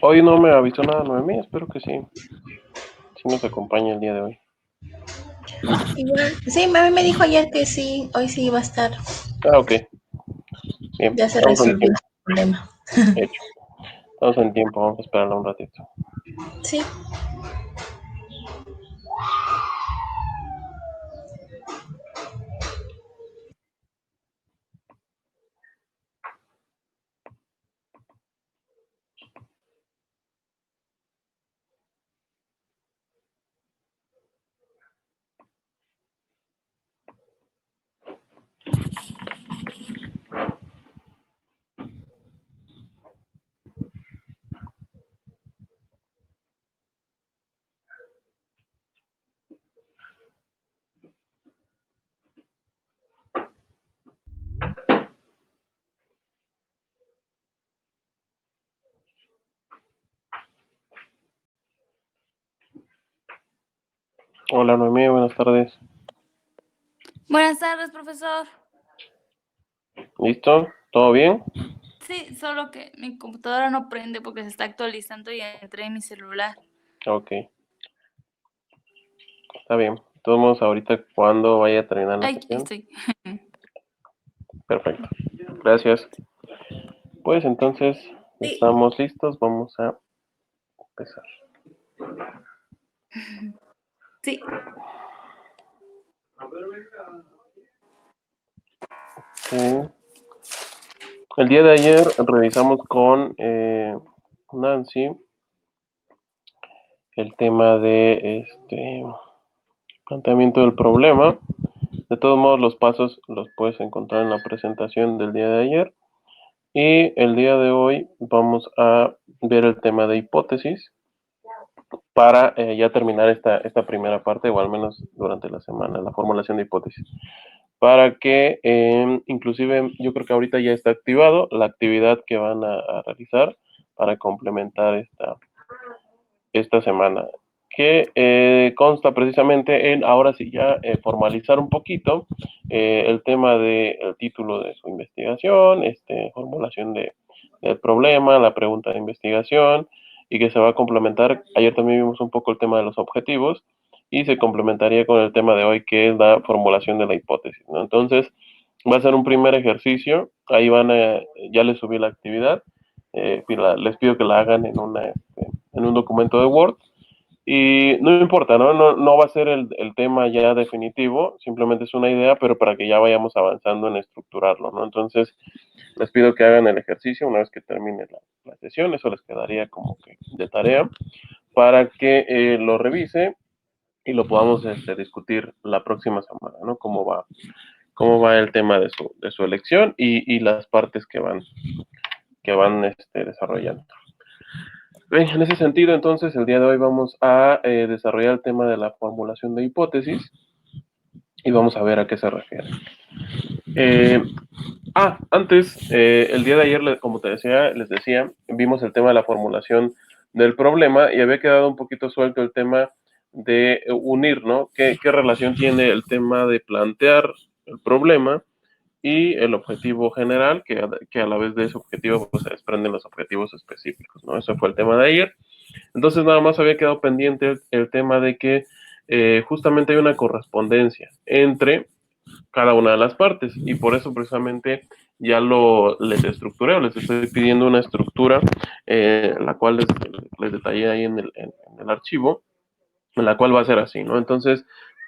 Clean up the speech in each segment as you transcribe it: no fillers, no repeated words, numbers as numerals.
Hoy no me avisó nada Noemí, espero que sí nos acompañe el día de hoy. Igual, sí, a mí me dijo ayer que sí, hoy sí iba a estar. Ah, ok. Bien, Ya se estamos en resolvió tiempo. el problema. Hecho. Estamos en tiempo, vamos a esperarla un ratito. Sí. Hola Noemí, buenas tardes. Buenas tardes, profesor. ¿Listo? ¿Todo bien? Sí, solo que mi computadora no prende porque se está actualizando y entré en mi celular. Ok. Está bien. De todos modos, ahorita cuando vaya a terminar la Ay, sesión. estoy. Perfecto. Gracias. Pues entonces, Sí. estamos listos. Vamos a empezar. Sí. Ok. El día de ayer revisamos con Nancy el tema de planteamiento del problema. De todos modos, los pasos los puedes encontrar en la presentación del día de ayer. Y el día de hoy vamos a ver el tema de hipótesis para ya terminar esta primera parte, o al menos durante la semana, la formulación de hipótesis. Para que, inclusive, yo creo que ahorita ya está activado la actividad que van a realizar para complementar esta semana, que consta precisamente en, ahora sí ya, formalizar un poquito el tema del título de su investigación, formulación del problema, la pregunta de investigación, y que se va a complementar, ayer también vimos un poco el tema de los objetivos, y se complementaría con el tema de hoy, que es la formulación de la hipótesis, ¿no? Entonces, va a ser un primer ejercicio, ahí ya les subí la actividad, les pido que la hagan en un documento de Word, y no importa, ¿no? No va a ser el tema ya definitivo, simplemente es una idea, pero para que ya vayamos avanzando en estructurarlo, ¿no? Entonces, les pido que hagan el ejercicio una vez que termine la sesión, eso les quedaría como que de tarea, para que lo revise y lo podamos discutir la próxima semana, ¿no? Cómo va el tema de su elección y las partes que van desarrollando. Bien, en ese sentido, entonces, el día de hoy vamos a desarrollar el tema de la formulación de hipótesis y vamos a ver a qué se refiere. Antes, el día de ayer, como les decía, vimos el tema de la formulación del problema y había quedado un poquito suelto el tema de unir, ¿no? ¿Qué relación tiene el tema de plantear el problema y el objetivo general, que a la vez de ese objetivo pues, se desprenden los objetivos específicos, ¿no? Ese fue el tema de ayer. Entonces nada más había quedado pendiente el tema de que justamente hay una correspondencia entre cada una de las partes y por eso precisamente ya les estructuré o les estoy pidiendo una estructura, la cual les detallé ahí en el archivo, en la cual va a ser así, ¿no? Entonces,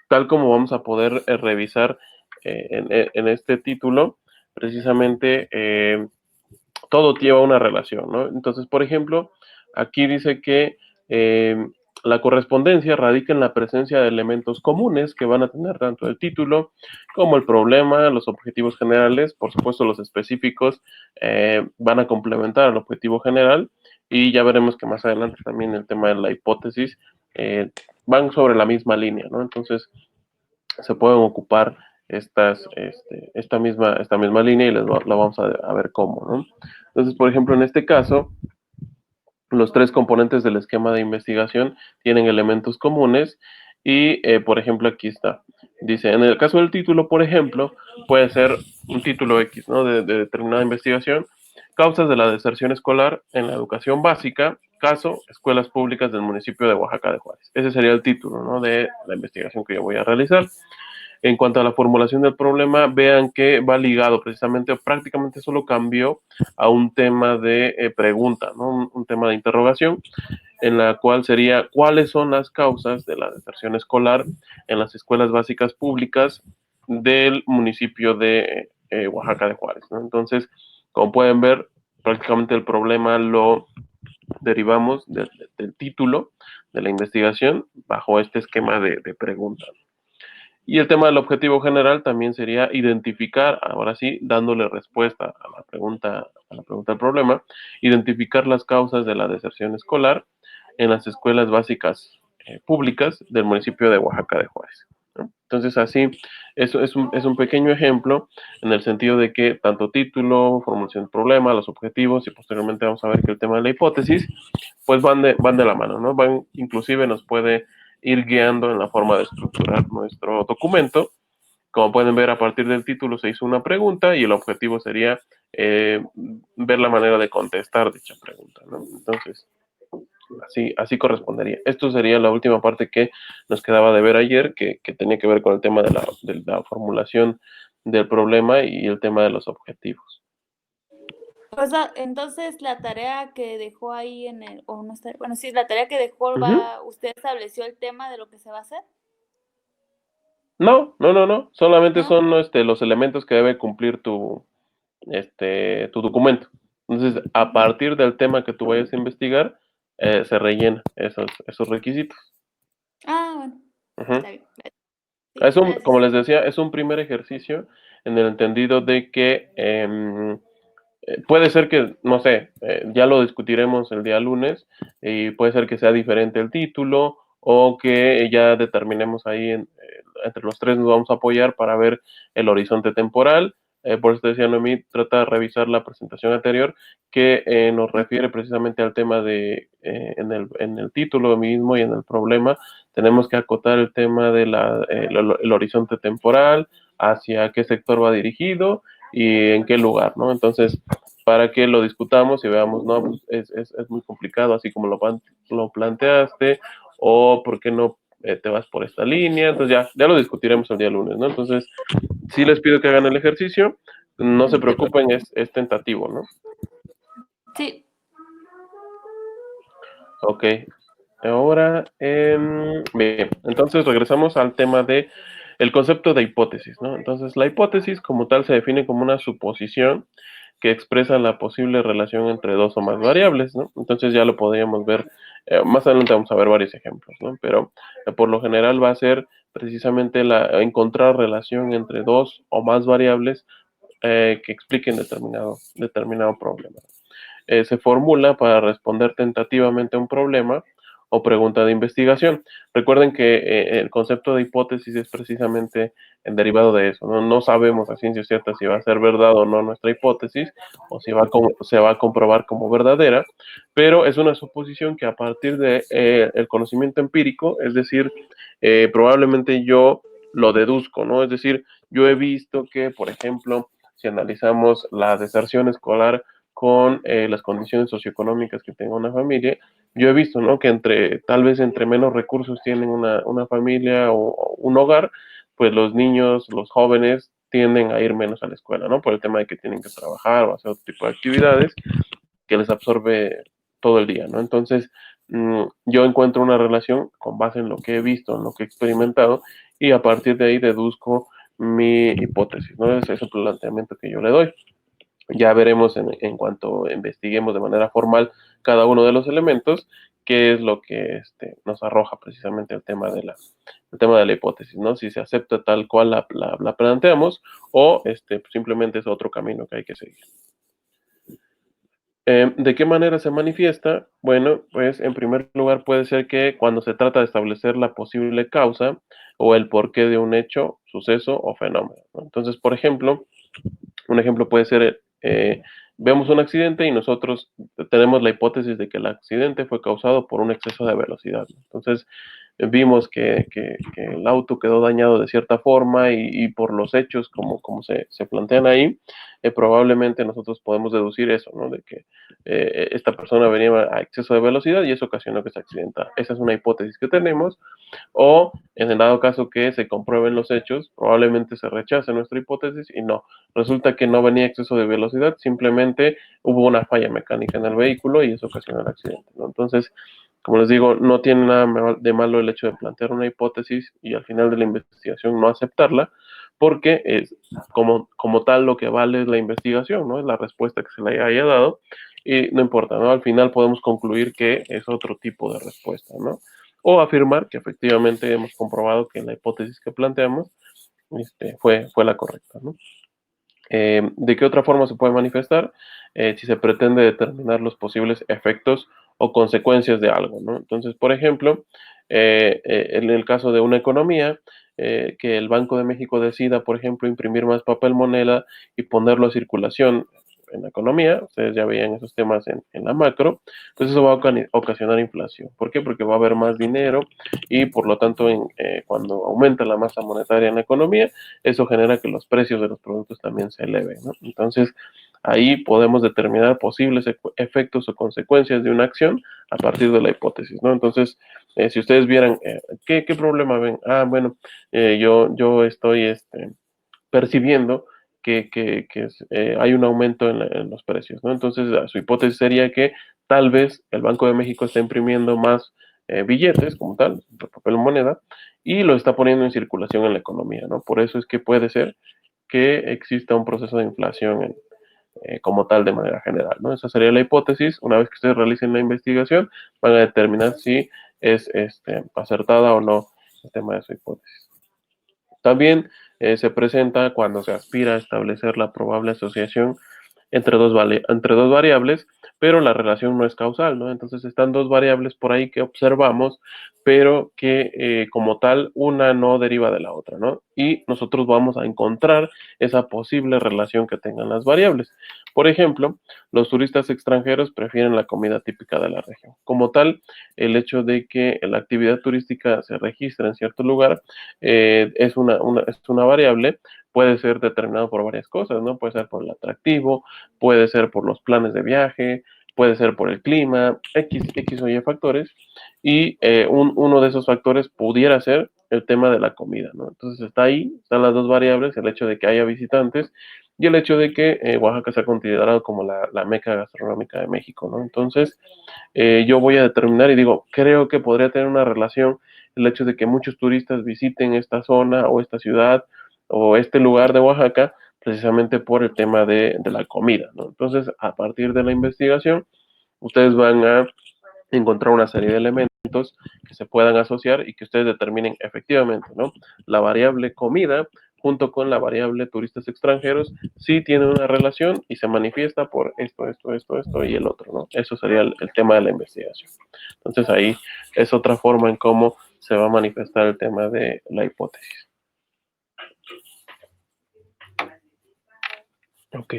tal como vamos a poder revisar en este título, precisamente todo lleva una relación, ¿no? Entonces, por ejemplo, aquí dice que la correspondencia radica en la presencia de elementos comunes que van a tener tanto el título como el problema, los objetivos generales, por supuesto los específicos van a complementar al objetivo general y ya veremos que más adelante también el tema de la hipótesis van sobre la misma línea, ¿no? Entonces se pueden ocupar esta misma línea y la vamos a ver cómo, ¿no? Entonces, por ejemplo, en este caso, los tres componentes del esquema de investigación tienen elementos comunes y, por ejemplo, aquí está. Dice, en el caso del título, por ejemplo, puede ser un título X, ¿no? De determinada investigación, causas de la deserción escolar en la educación básica, caso, escuelas públicas del municipio de Oaxaca de Juárez. Ese sería el título, ¿no? De la investigación que yo voy a realizar. En cuanto a la formulación del problema, vean que va ligado precisamente, o prácticamente solo cambió a un tema de pregunta, ¿no? Un tema de interrogación, en la cual sería cuáles son las causas de la deserción escolar en las escuelas básicas públicas del municipio de Oaxaca de Juárez, ¿no? Entonces, como pueden ver, prácticamente el problema lo derivamos del título de la investigación bajo este esquema de preguntas. Y el tema del objetivo general también sería identificar, ahora sí, dándole respuesta a la pregunta del problema, identificar las causas de la deserción escolar en las escuelas básicas públicas del municipio de Oaxaca de Juárez, ¿no? Entonces, así, eso es un pequeño ejemplo en el sentido de que tanto título, formulación del problema, los objetivos y posteriormente vamos a ver que el tema de la hipótesis, pues van de la mano, ¿no? Inclusive nos puede ir guiando en la forma de estructurar nuestro documento. Como pueden ver, a partir del título se hizo una pregunta y el objetivo sería ver la manera de contestar dicha pregunta, ¿no? Entonces, así correspondería. Esto sería la última parte que nos quedaba de ver ayer, que tenía que ver con el tema de la formulación del problema y el tema de los objetivos. O sea, entonces la tarea que dejó ahí en el, o no está, bueno, sí, la tarea que dejó usted estableció el tema de lo que se va a hacer, No. Solamente ¿no? son los elementos que debe cumplir tu documento. Entonces, a partir del tema que tú vayas a investigar, se rellena esos requisitos. Ah, bueno, Ujú. está bien. Sí, Como gracias. les decía, es un primer ejercicio en el entendido de que puede ser que, no sé, ya lo discutiremos el día lunes y puede ser que sea diferente el título o que ya determinemos ahí entre los tres nos vamos a apoyar para ver el horizonte temporal. Por eso te decía, Noemí, trata de revisar la presentación anterior que nos refiere precisamente al tema de, en el título mismo y en el problema, tenemos que acotar el tema de el horizonte temporal, hacia qué sector va dirigido y en qué lugar, ¿no? Entonces, para que lo discutamos y veamos, no, pues es muy complicado, así como lo planteaste, o por qué no te vas por esta línea, entonces ya lo discutiremos el día lunes, ¿no? Entonces, sí les pido que hagan el ejercicio, no se preocupen, es tentativo, ¿no? Sí. Ok, ahora, bien, entonces regresamos al tema de el concepto de hipótesis, ¿no? Entonces, la hipótesis como tal se define como una suposición que expresa la posible relación entre dos o más variables, ¿no? Entonces ya lo podríamos ver, más adelante vamos a ver varios ejemplos, ¿no? Pero por lo general va a ser precisamente encontrar relación entre dos o más variables que expliquen determinado problema. Se formula para responder tentativamente a un problema o pregunta de investigación. Recuerden que el concepto de hipótesis es precisamente el derivado de eso, ¿no? No sabemos a ciencia cierta si va a ser verdad o no nuestra hipótesis o si se va a comprobar como verdadera, pero es una suposición que a partir de el conocimiento empírico, es decir, probablemente yo lo deduzco, ¿no? Es decir, yo he visto que, por ejemplo, si analizamos la deserción escolar con las condiciones socioeconómicas que tenga una familia, yo he visto, ¿no? Que tal vez entre menos recursos tienen una familia o un hogar, pues los niños, los jóvenes tienden a ir menos a la escuela, ¿no? Por el tema de que tienen que trabajar o hacer otro tipo de actividades que les absorbe todo el día, ¿no? Entonces, yo encuentro una relación con base en lo que he visto, en lo que he experimentado, y a partir de ahí deduzco mi hipótesis, ¿no? Ese es el planteamiento que yo le doy. Ya veremos en cuanto investiguemos de manera formal cada uno de los elementos, qué es lo que nos arroja precisamente el tema de la hipótesis, ¿no? Si se acepta tal cual la planteamos o simplemente es otro camino que hay que seguir. ¿De qué manera se manifiesta? Bueno, pues en primer lugar puede ser que cuando se trata de establecer la posible causa o el porqué de un hecho, suceso o fenómeno, ¿no? Entonces, por ejemplo, un ejemplo puede ser, vemos un accidente y nosotros tenemos la hipótesis de que el accidente fue causado por un exceso de velocidad. Entonces, vimos que el auto quedó dañado de cierta forma y por los hechos como se plantean ahí, probablemente nosotros podemos deducir eso, ¿no? De que esta persona venía a exceso de velocidad y eso ocasionó que se accidentara. Esa es una hipótesis que tenemos. O en el dado caso que se comprueben los hechos, probablemente se rechace nuestra hipótesis y no. Resulta que no venía exceso de velocidad, simplemente hubo una falla mecánica en el vehículo y eso ocasionó el accidente, ¿no? Entonces, como les digo, no tiene nada de malo el hecho de plantear una hipótesis y al final de la investigación no aceptarla, porque es como tal lo que vale es la investigación, ¿no? Es la respuesta que se le haya dado y no importa, ¿no? Al final podemos concluir que es otro tipo de respuesta, ¿no? O afirmar que efectivamente hemos comprobado que la hipótesis que planteamos fue la correcta, ¿no? ¿De qué otra forma se puede manifestar? Si se pretende determinar los posibles efectos o consecuencias de algo, ¿no? Entonces, por ejemplo, en el caso de una economía, que el Banco de México decida, por ejemplo, imprimir más papel moneda y ponerlo a circulación en la economía, ustedes ya veían esos temas en la macro, pues eso va a ocasionar inflación. ¿Por qué? Porque va a haber más dinero y por lo tanto cuando aumenta la masa monetaria en la economía, eso genera que los precios de los productos también se eleven, ¿no? Entonces, ahí podemos determinar posibles efectos o consecuencias de una acción a partir de la hipótesis, ¿no? Entonces, si ustedes vieran, ¿qué problema ven? Ah, bueno, yo estoy percibiendo que hay un aumento en los precios, ¿no? Entonces, su hipótesis sería que tal vez el Banco de México está imprimiendo más billetes, como tal, papel o moneda, y lo está poniendo en circulación en la economía, ¿no? Por eso es que puede ser que exista un proceso de inflación como tal de manera general, ¿no? Esa sería la hipótesis. Una vez que ustedes realicen la investigación, van a determinar si es acertada o no el tema de su hipótesis. También se presenta cuando se aspira a establecer la probable asociación entre dos variables, pero la relación no es causal, ¿no? Entonces están dos variables por ahí que observamos, pero que como tal una no deriva de la otra, ¿no? Y nosotros vamos a encontrar esa posible relación que tengan las variables. Por ejemplo, los turistas extranjeros prefieren la comida típica de la región. Como tal, el hecho de que la actividad turística se registre en cierto lugar es una variable, puede ser determinado por varias cosas, ¿no? Puede ser por el atractivo, puede ser por los planes de viaje, puede ser por el clima, X o Y factores, y uno de esos factores pudiera ser el tema de la comida, ¿no? Entonces está ahí, están las dos variables, el hecho de que haya visitantes y el hecho de que Oaxaca sea considerado como la meca gastronómica de México, ¿no? Entonces yo voy a determinar y digo, creo que podría tener una relación el hecho de que muchos turistas visiten esta zona o esta ciudad o este lugar de Oaxaca precisamente por el tema de la comida, ¿no? Entonces, a partir de la investigación, ustedes van a encontrar una serie de elementos que se puedan asociar y que ustedes determinen efectivamente, ¿no? La variable comida junto con la variable turistas extranjeros sí tienen una relación y se manifiesta por esto y el otro, ¿no? Eso sería el tema de la investigación. Entonces ahí es otra forma en cómo se va a manifestar el tema de la hipótesis. Ok.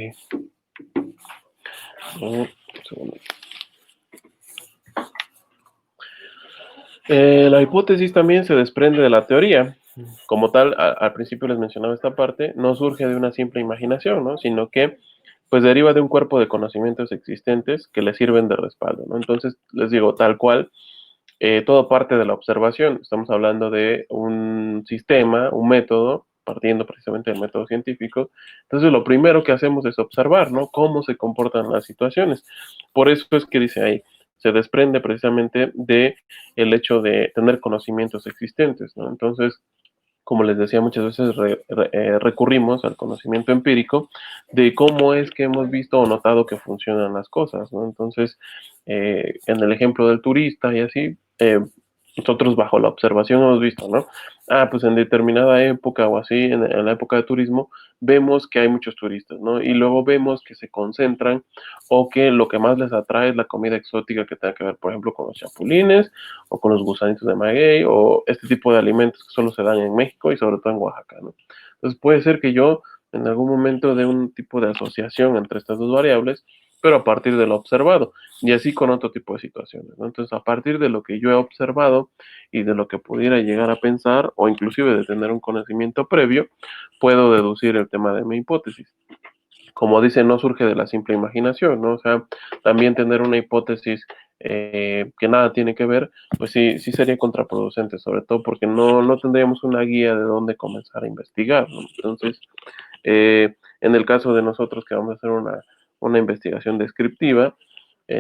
Un segundo. La hipótesis también se desprende de la teoría. Como tal, al principio les mencionaba esta parte, no surge de una simple imaginación, ¿no? Sino que pues deriva de un cuerpo de conocimientos existentes que le sirven de respaldo, ¿no? Entonces, les digo, tal cual, todo parte de la observación. Estamos hablando de un sistema, un método, partiendo precisamente del método científico. Entonces, lo primero que hacemos es observar, ¿no? Cómo se comportan las situaciones. Por eso es que dice ahí, se desprende precisamente de el hecho de tener conocimientos existentes, ¿no? Entonces, como les decía, muchas veces recurrimos al conocimiento empírico de cómo es que hemos visto o notado que funcionan las cosas, ¿no? Entonces, en el ejemplo del turista y así, nosotros bajo la observación hemos visto, ¿no? Ah, pues en determinada época o así, en la época de turismo, vemos que hay muchos turistas, ¿no? Y luego vemos que se concentran o que lo que más les atrae es la comida exótica que tenga que ver, por ejemplo, con los chapulines o con los gusanitos de maguey o este tipo de alimentos que solo se dan en México y sobre todo en Oaxaca, ¿no? Entonces puede ser que yo en algún momento dé un tipo de asociación entre estas dos variables pero a partir de lo observado, y así con otro tipo de situaciones, ¿no? Entonces, a partir de lo que yo he observado y de lo que pudiera llegar a pensar, o inclusive de tener un conocimiento previo, puedo deducir el tema de mi hipótesis. Como dice, no surge de la simple imaginación, ¿no? O sea, también tener una hipótesis que nada tiene que ver, pues sí, sí sería contraproducente, sobre todo porque no tendríamos una guía de dónde comenzar a investigar, ¿no? Entonces, en el caso de nosotros que vamos a hacer una investigación descriptiva,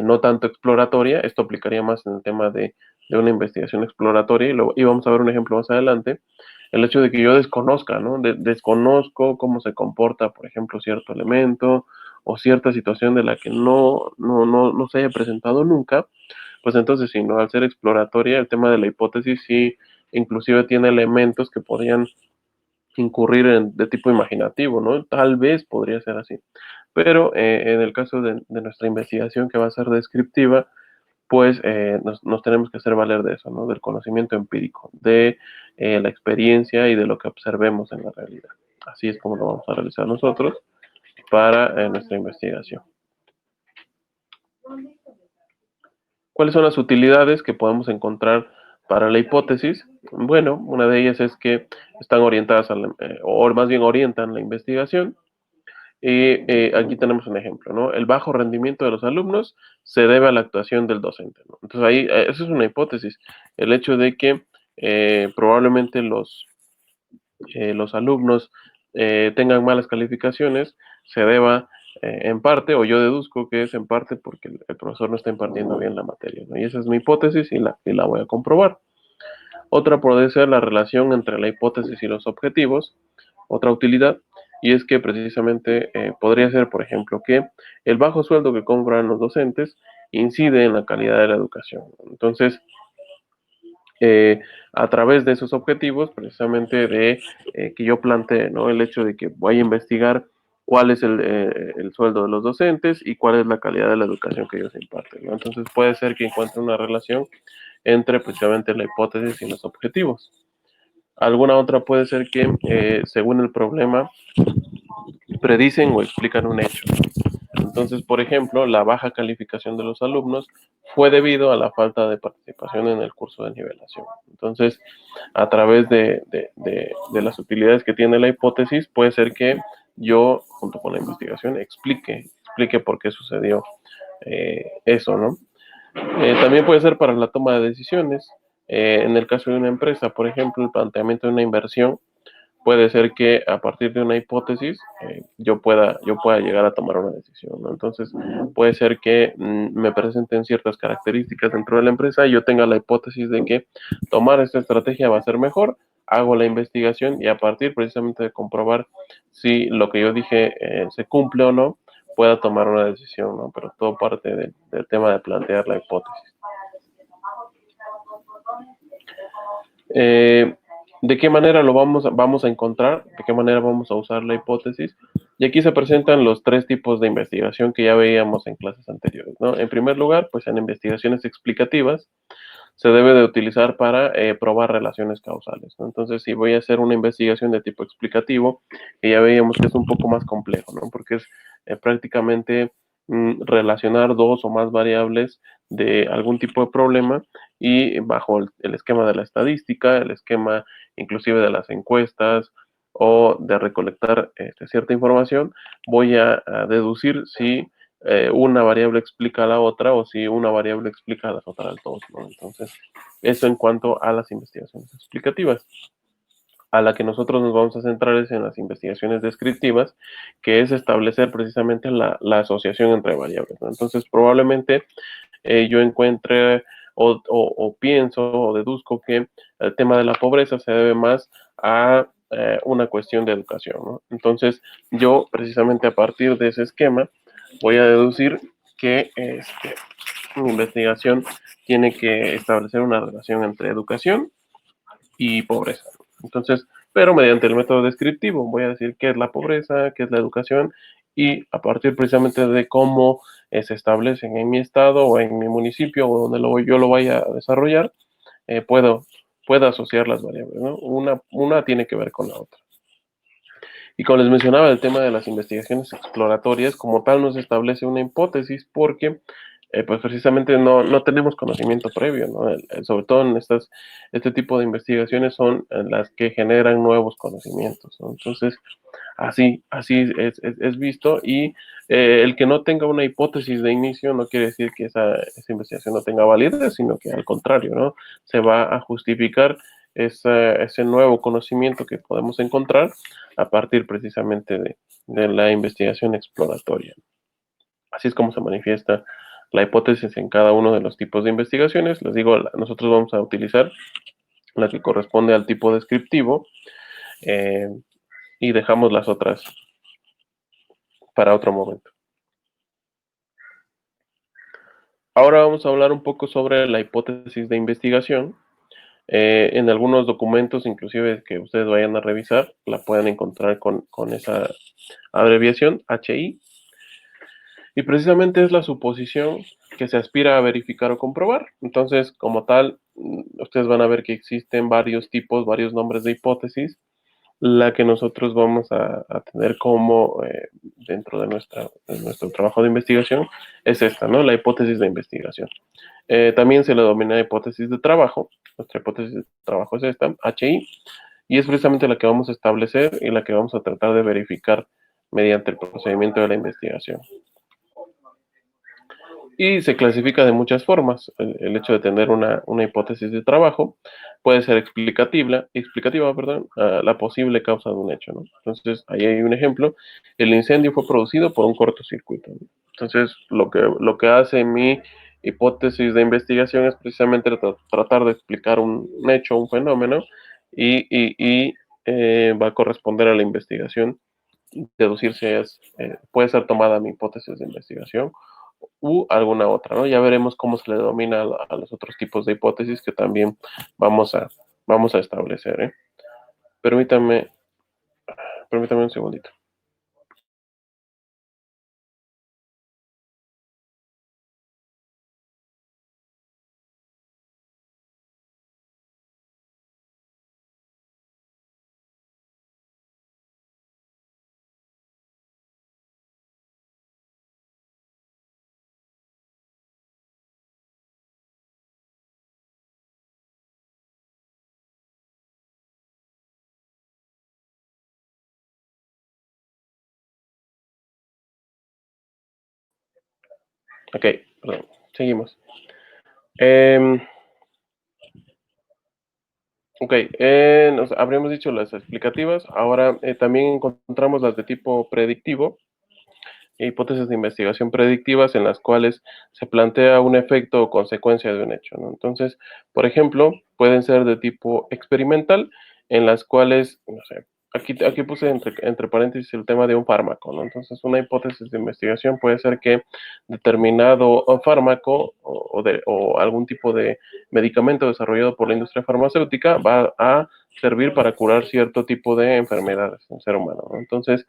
no tanto exploratoria, esto aplicaría más en el tema de una investigación exploratoria, y vamos a ver un ejemplo más adelante, el hecho de que yo desconozca, ¿no? Desconozco cómo se comporta, por ejemplo, cierto elemento o cierta situación de la que no se haya presentado nunca, pues entonces, si no, al ser exploratoria, el tema de la hipótesis sí inclusive tiene elementos que podrían incurrir de tipo imaginativo, ¿no? Tal vez podría ser así. Pero en el caso de nuestra investigación que va a ser descriptiva, pues nos tenemos que hacer valer de eso, ¿no? Del conocimiento empírico, de la experiencia y de lo que observemos en la realidad. Así es como lo vamos a realizar nosotros para nuestra investigación. ¿Cuáles son las utilidades que podemos encontrar para la hipótesis? Bueno, una de ellas es que están orientadas o más bien orientan la investigación. Y aquí tenemos un ejemplo, ¿no? El bajo rendimiento de los alumnos se debe a la actuación del docente, ¿no? Entonces ahí, eso es una hipótesis. El hecho de que probablemente los alumnos tengan malas calificaciones se deba en parte, o yo deduzco que es en parte porque el profesor no está impartiendo bien la materia, ¿no? Y esa es mi hipótesis y la voy a comprobar. Otra puede ser la relación entre la hipótesis y los objetivos, otra utilidad, y es que precisamente podría ser, por ejemplo, que el bajo sueldo que cobran los docentes incide en la calidad de la educación. Entonces, a través de esos objetivos, precisamente de que yo plantee, ¿no? El hecho de que voy a investigar cuál es el sueldo de los docentes y cuál es la calidad de la educación que ellos imparten, ¿no? Entonces puede ser que encuentre una relación entre precisamente la hipótesis y los objetivos. Alguna otra puede ser que, según el problema, predicen o explican un hecho. Entonces, por ejemplo, la baja calificación de los alumnos fue debido a la falta de participación en el curso de nivelación. Entonces, a través de las utilidades que tiene la hipótesis, puede ser que yo, junto con la investigación, explique por qué sucedió eso, ¿no? También puede ser para la toma de decisiones. En el caso de una empresa, por ejemplo, el planteamiento de una inversión puede ser que a partir de una hipótesis yo pueda llegar a tomar una decisión, ¿no? Entonces, puede ser que me presenten ciertas características dentro de la empresa y yo tenga la hipótesis de que tomar esta estrategia va a ser mejor, hago la investigación y a partir precisamente de comprobar si lo que yo dije se cumple o no, pueda tomar una decisión, ¿no? Pero todo parte del tema de plantear la hipótesis. Eh, ¿De qué manera lo vamos a encontrar? ¿De qué manera vamos a usar la hipótesis? Y aquí se presentan los tres tipos de investigación que ya veíamos en clases anteriores, ¿no? En primer lugar, pues en investigaciones explicativas se debe de utilizar para probar relaciones causales, ¿no? Entonces, si voy a hacer una investigación de tipo explicativo, que ya veíamos que es un poco más complejo, ¿no? Porque es prácticamente relacionar dos o más variables de algún tipo de problema y bajo el esquema de la estadística, el esquema inclusive de las encuestas o de recolectar cierta información, voy a deducir si una variable explica a la otra o si una variable explica a las otras dos, ¿no? Entonces, eso en cuanto a las investigaciones explicativas. A la que nosotros nos vamos a centrar es en las investigaciones descriptivas, que es establecer precisamente la asociación entre variables, ¿no? Entonces, probablemente yo encuentre o pienso o deduzco que el tema de la pobreza se debe más a una cuestión de educación, ¿no? Entonces, yo precisamente a partir de ese esquema voy a deducir que mi investigación tiene que establecer una relación entre educación y pobreza. Entonces, pero mediante el método descriptivo, voy a decir qué es la pobreza, qué es la educación, y a partir precisamente de cómo se establecen en mi estado o en mi municipio o donde yo lo vaya a desarrollar, puedo asociar las variables, ¿no? Una tiene que ver con la otra. Y como les mencionaba, el tema de las investigaciones exploratorias, como tal, nos establece una hipótesis porque, pues precisamente no tenemos conocimiento previo, ¿no? Sobre todo en este tipo de investigaciones son las que generan nuevos conocimientos, ¿no? Entonces, así es visto y el que no tenga una hipótesis de inicio no quiere decir que esa investigación no tenga validez, sino que al contrario, ¿no? Se va a justificar ese nuevo conocimiento que podemos encontrar a partir precisamente de la investigación exploratoria. Así es como se manifiesta la hipótesis en cada uno de los tipos de investigaciones. Les digo, nosotros vamos a utilizar la que corresponde al tipo descriptivo eh, y dejamos las otras para otro momento. Ahora vamos a hablar un poco sobre la hipótesis de investigación. En algunos documentos, inclusive que ustedes vayan a revisar, la pueden encontrar con esa abreviación, HI. Y precisamente es la suposición que se aspira a verificar o comprobar. Entonces, como tal, ustedes van a ver que existen varios tipos, varios nombres de hipótesis. La que nosotros vamos a tener como dentro de nuestro trabajo de investigación es esta, ¿no? La hipótesis de investigación. También se le denomina hipótesis de trabajo. Nuestra hipótesis de trabajo es esta, HI, y es precisamente la que vamos a establecer y la que vamos a tratar de verificar mediante el procedimiento de la investigación. Y se clasifica de muchas formas. El hecho de tener una hipótesis de trabajo puede ser explicativa, perdón, a la posible causa de un hecho, ¿no? Entonces, ahí hay un ejemplo. El incendio fue producido por un cortocircuito, ¿no? Entonces, lo que hace mi hipótesis de investigación es precisamente tratar de explicar un hecho, un fenómeno, y va a corresponder a la investigación deducir si puede ser tomada mi hipótesis de investigación u alguna otra, ¿no? Ya veremos cómo se le denomina a los otros tipos de hipótesis que también vamos a establecer, ¿eh? Permítame, permítame un segundito. Ok, perdón, seguimos. Ok, habríamos dicho las explicativas, ahora también encontramos las de tipo predictivo, hipótesis de investigación predictivas en las cuales se plantea un efecto o consecuencia de un hecho, ¿no? Entonces, por ejemplo, pueden ser de tipo experimental, en las cuales, no sé, aquí puse entre paréntesis el tema de un fármaco, ¿no? Entonces, una hipótesis de investigación puede ser que determinado fármaco o algún tipo de medicamento desarrollado por la industria farmacéutica va a servir para curar cierto tipo de enfermedades en el ser humano, ¿no? Entonces,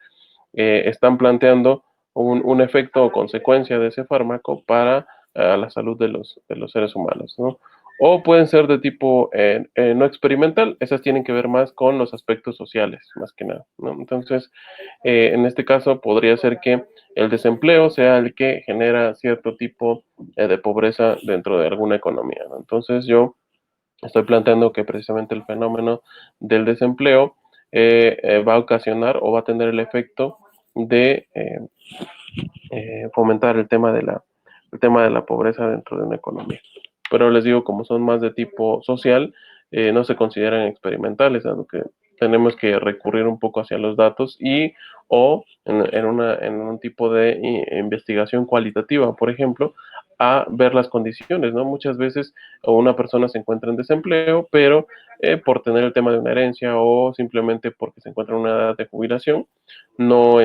están planteando un efecto o consecuencia de ese fármaco para la salud de los seres humanos, ¿no? O pueden ser de tipo no experimental, esas tienen que ver más con los aspectos sociales, más que nada, ¿no? Entonces, en este caso podría ser que el desempleo sea el que genera cierto tipo de pobreza dentro de alguna economía, ¿no? Entonces, yo estoy planteando que precisamente el fenómeno del desempleo va a ocasionar o va a tener el efecto de fomentar el tema de la pobreza dentro de una economía. Pero les digo, como son más de tipo social, no se consideran experimentales, a lo que tenemos que recurrir un poco hacia los datos y o en un tipo de investigación cualitativa, por ejemplo, a ver las condiciones, ¿no? Muchas veces una persona se encuentra en desempleo, pero por tener el tema de una herencia o simplemente porque se encuentra en una edad de jubilación, no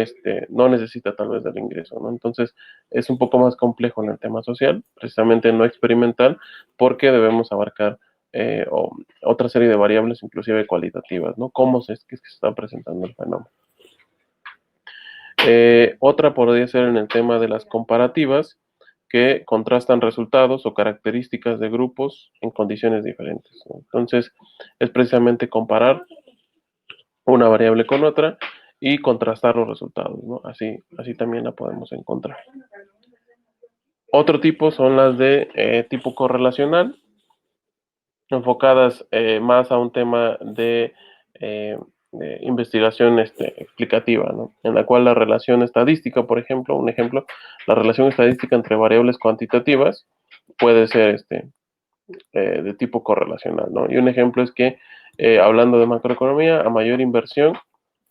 necesita tal vez del ingreso, ¿no? Entonces, es un poco más complejo en el tema social, precisamente no experimental, porque debemos abarcar otra serie de variables, inclusive cualitativas, ¿no? ¿Cómo que se está presentando el fenómeno? Otra podría ser en el tema de las comparativas, que contrastan resultados o características de grupos en condiciones diferentes, ¿no? Entonces, es precisamente comparar una variable con otra y contrastar los resultados, ¿no? Así también la podemos encontrar. Otro tipo son las de tipo correlacional, enfocadas más a un tema de investigación explicativa, ¿no? En la cual la relación estadística, por ejemplo, un ejemplo, la relación estadística entre variables cuantitativas puede ser de tipo correlacional, ¿no? Y un ejemplo es que, hablando de macroeconomía, a mayor inversión,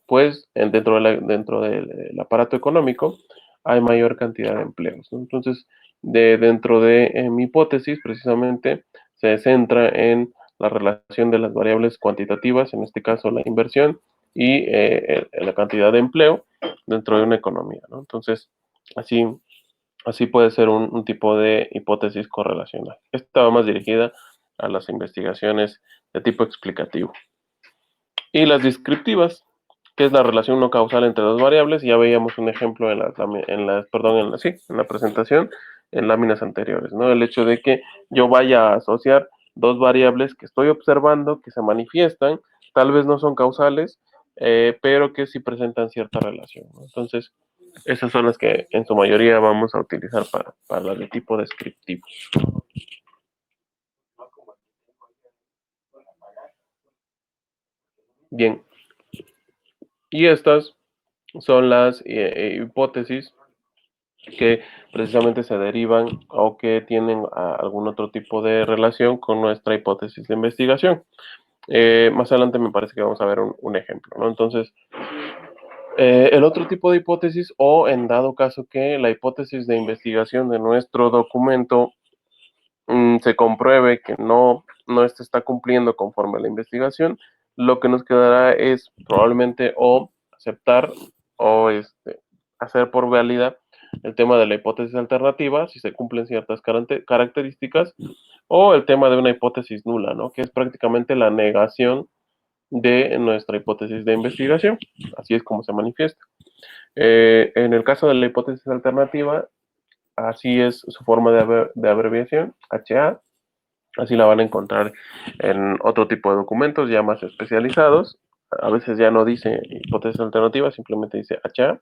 pues dentro del aparato económico hay mayor cantidad de empleos, ¿no? Entonces, dentro de mi hipótesis, precisamente, se centra en la relación de las variables cuantitativas, en este caso la inversión, y la cantidad de empleo dentro de una economía, ¿no? Entonces, así puede ser un tipo de hipótesis correlacional. Esta va más dirigida a las investigaciones de tipo explicativo. Y las descriptivas, que es la relación no causal entre dos variables. Ya veíamos un ejemplo en la presentación, en láminas anteriores, ¿no? El hecho de que yo vaya a asociar dos variables que estoy observando, que se manifiestan, tal vez no son causales, pero que sí presentan cierta relación, ¿no? Entonces, esas son las que en su mayoría vamos a utilizar para las de tipo descriptivo. Bien, y estas son las hipótesis que precisamente se derivan o que tienen algún otro tipo de relación con nuestra hipótesis de investigación. Más adelante me parece que vamos a ver un ejemplo, ¿no? Entonces, el otro tipo de hipótesis, o en dado caso que la hipótesis de investigación de nuestro documento se compruebe que no se está cumpliendo conforme a la investigación, lo que nos quedará es probablemente o aceptar o hacer por válida el tema de la hipótesis alternativa, si se cumplen ciertas características, o el tema de una hipótesis nula, ¿no? Que es prácticamente la negación de nuestra hipótesis de investigación. Así es como se manifiesta. En el caso de la hipótesis alternativa, así es su forma de abreviación, HA. Así la van a encontrar en otro tipo de documentos ya más especializados. A veces ya no dice hipótesis alternativa, simplemente dice HA.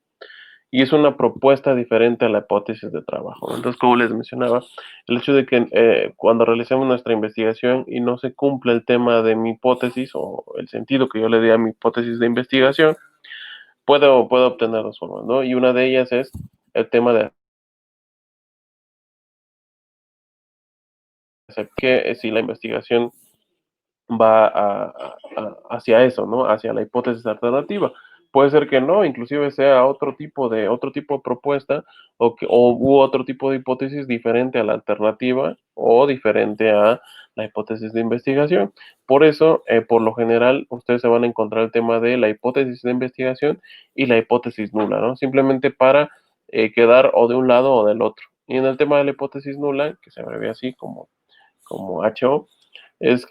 Y es una propuesta diferente a la hipótesis de trabajo, ¿no? Entonces, como les mencionaba, el hecho de que cuando realicemos nuestra investigación y no se cumple el tema de mi hipótesis o el sentido que yo le dé a mi hipótesis de investigación, puedo obtener dos formas, ¿no? Y una de ellas es el tema de hacer que si la investigación va hacia eso, ¿no? Hacia la hipótesis alternativa. Puede ser que no, inclusive sea otro tipo de propuesta u otro tipo de hipótesis diferente a la alternativa o diferente a la hipótesis de investigación. Por eso, por lo general, ustedes se van a encontrar el tema de la hipótesis de investigación y la hipótesis nula, ¿no? Simplemente para quedar o de un lado o del otro. Y en el tema de la hipótesis nula, que se abrevia así como HO, es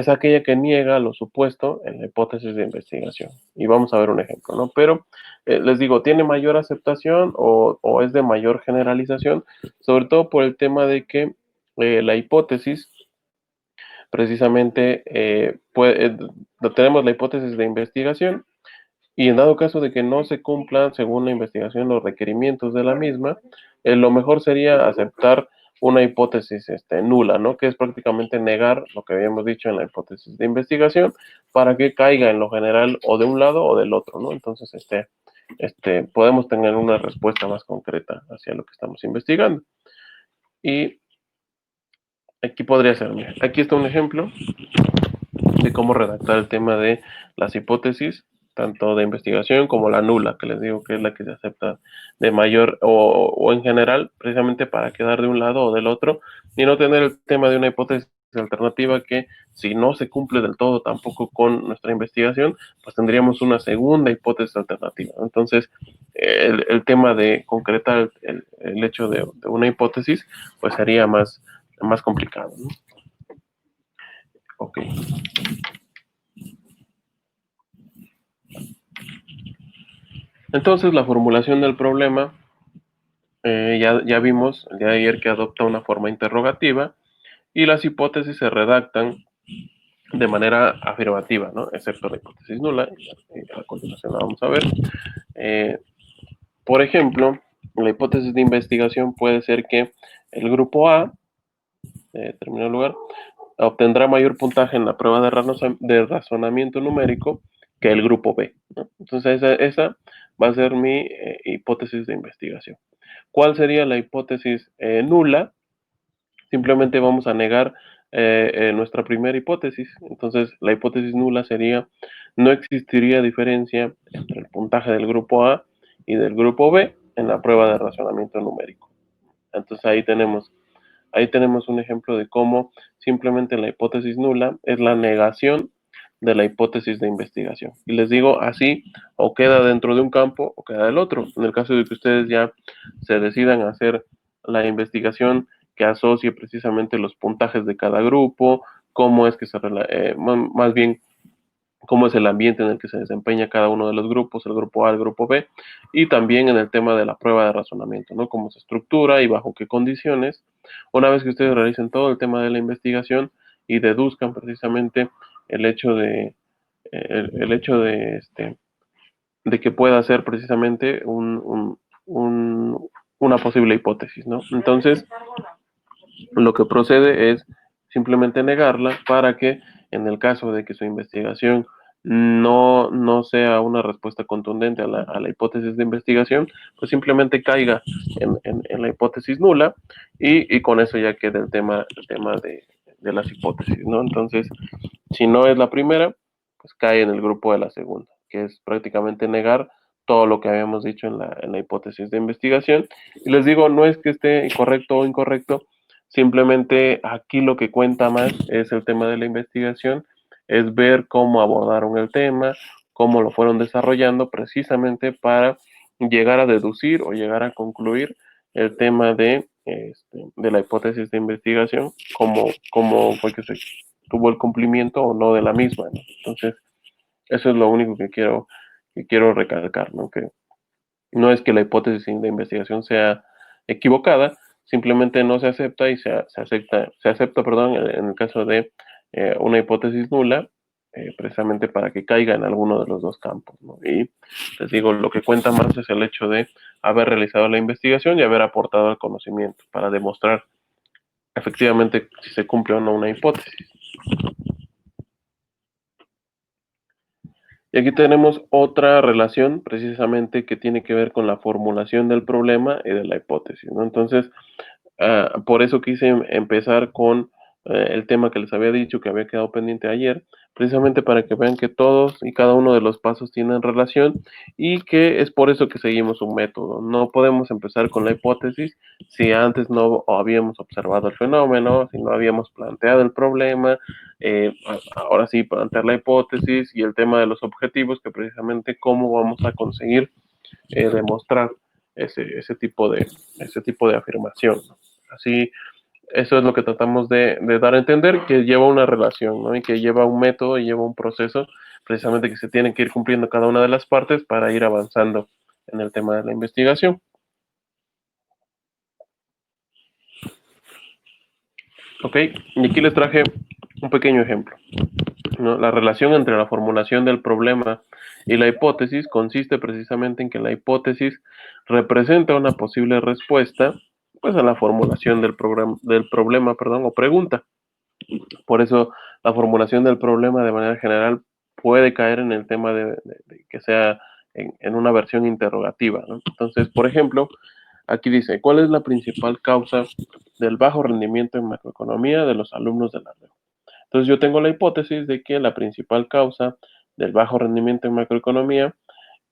aquella que niega lo supuesto en la hipótesis de investigación. Y vamos a ver un ejemplo, ¿no? Pero les digo, tiene mayor aceptación o es de mayor generalización, sobre todo por el tema de que la hipótesis, precisamente, tenemos la hipótesis de investigación y en dado caso de que no se cumplan, según la investigación, los requerimientos de la misma, lo mejor sería aceptar una hipótesis nula, ¿no? Que es prácticamente negar lo que habíamos dicho en la hipótesis de investigación para que caiga en lo general o de un lado o del otro, ¿no? Entonces, podemos tener una respuesta más concreta hacia lo que estamos investigando. Y aquí podría ser, mira, aquí está un ejemplo de cómo redactar el tema de las hipótesis, tanto de investigación como la nula, que les digo que es la que se acepta de mayor o en general, precisamente para quedar de un lado o del otro y no tener el tema de una hipótesis alternativa que si no se cumple del todo tampoco con nuestra investigación, pues tendríamos una segunda hipótesis alternativa. Entonces, el tema de concretar el hecho de una hipótesis, pues sería más complicado, ¿no? Ok. Entonces, la formulación del problema, ya vimos el día de ayer que adopta una forma interrogativa y las hipótesis se redactan de manera afirmativa, ¿no? Excepto la hipótesis nula, y a continuación la vamos a ver. Por ejemplo, la hipótesis de investigación puede ser que el grupo A, determinado lugar, obtendrá mayor puntaje en la prueba de razonamiento numérico que el grupo B, ¿no? Entonces esa va a ser mi hipótesis de investigación. ¿Cuál sería la hipótesis nula? Simplemente vamos a negar nuestra primera hipótesis. Entonces la hipótesis nula sería: no existiría diferencia entre el puntaje del grupo A y del grupo B en la prueba de razonamiento numérico. Entonces ahí tenemos un ejemplo de cómo simplemente la hipótesis nula es la negación de la hipótesis de investigación. Y les digo así: o queda dentro de un campo o queda del otro. En el caso de que ustedes ya se decidan a hacer la investigación que asocie precisamente los puntajes de cada grupo, cómo es que más bien cómo es el ambiente en el que se desempeña cada uno de los grupos, el grupo A, el grupo B, y también en el tema de la prueba de razonamiento, ¿no? Cómo se estructura y bajo qué condiciones. Una vez que ustedes realicen todo el tema de la investigación y deduzcan precisamente el hecho de que pueda ser precisamente una posible hipótesis, ¿no? Entonces, lo que procede es simplemente negarla para que, en el caso de que su investigación no sea una respuesta contundente a la hipótesis de investigación, pues simplemente caiga en la hipótesis nula, y con eso ya queda el tema de las hipótesis, ¿no? Entonces, si no es la primera, pues cae en el grupo de la segunda, que es prácticamente negar todo lo que habíamos dicho en la hipótesis de investigación. Y les digo, no es que esté correcto o incorrecto, simplemente aquí lo que cuenta más es el tema de la investigación, es ver cómo abordaron el tema, cómo lo fueron desarrollando precisamente para llegar a deducir o llegar a concluir el tema de la hipótesis de investigación, cómo fue que se tuvo el cumplimiento o no de la misma, ¿no? Entonces, eso es lo único que quiero recalcar, ¿no? Que no es que la hipótesis de investigación sea equivocada, simplemente no se acepta y se acepta, perdón, en el caso de una hipótesis nula, precisamente para que caiga en alguno de los dos campos, ¿no? Y les digo, lo que cuenta más es el hecho de haber realizado la investigación y haber aportado el conocimiento para demostrar efectivamente si se cumple o no una hipótesis. Y aquí tenemos otra relación precisamente que tiene que ver con la formulación del problema y de la hipótesis, ¿no? Entonces, por eso quise empezar con el tema que les había dicho que había quedado pendiente ayer, precisamente para que vean que todos y cada uno de los pasos tienen relación, y que es por eso que seguimos un método. No podemos empezar con la hipótesis si antes no habíamos observado el fenómeno, si no habíamos planteado el problema. Ahora sí, plantear la hipótesis y el tema de los objetivos, que precisamente cómo vamos a conseguir demostrar ese tipo de afirmación, ¿no? Así, eso es lo que tratamos de dar a entender, que lleva una relación, ¿no? Y que lleva un método y lleva un proceso, precisamente que se tienen que ir cumpliendo cada una de las partes para ir avanzando en el tema de la investigación. Ok, y aquí les traje un pequeño ejemplo, ¿no? La relación entre la formulación del problema y la hipótesis consiste precisamente en que la hipótesis representa una posible respuesta, pues, a la formulación del problema, perdón, o pregunta. Por eso la formulación del problema de manera general puede caer en el tema de que sea en una versión interrogativa, ¿no? Entonces, por ejemplo, aquí dice: ¿cuál es la principal causa del bajo rendimiento en macroeconomía de los alumnos de la red? Entonces yo tengo la hipótesis de que la principal causa del bajo rendimiento en macroeconomía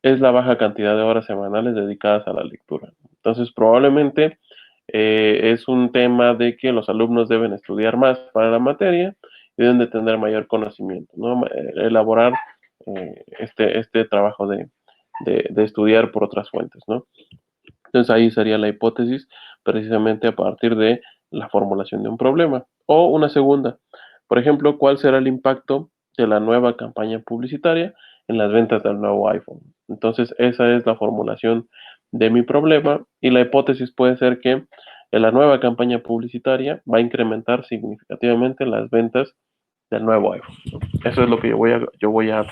es la baja cantidad de horas semanales dedicadas a la lectura. Entonces probablemente es un tema de que los alumnos deben estudiar más para la materia y deben de tener mayor conocimiento, ¿no? Elaborar este trabajo de estudiar por otras fuentes, ¿no? Entonces ahí sería la hipótesis precisamente a partir de la formulación de un problema. O una segunda, por ejemplo, ¿cuál será el impacto de la nueva campaña publicitaria en las ventas del nuevo iPhone? Entonces esa es la formulación de mi problema, y la hipótesis puede ser que la nueva campaña publicitaria va a incrementar significativamente las ventas del nuevo iPhone. Eso es lo que yo voy a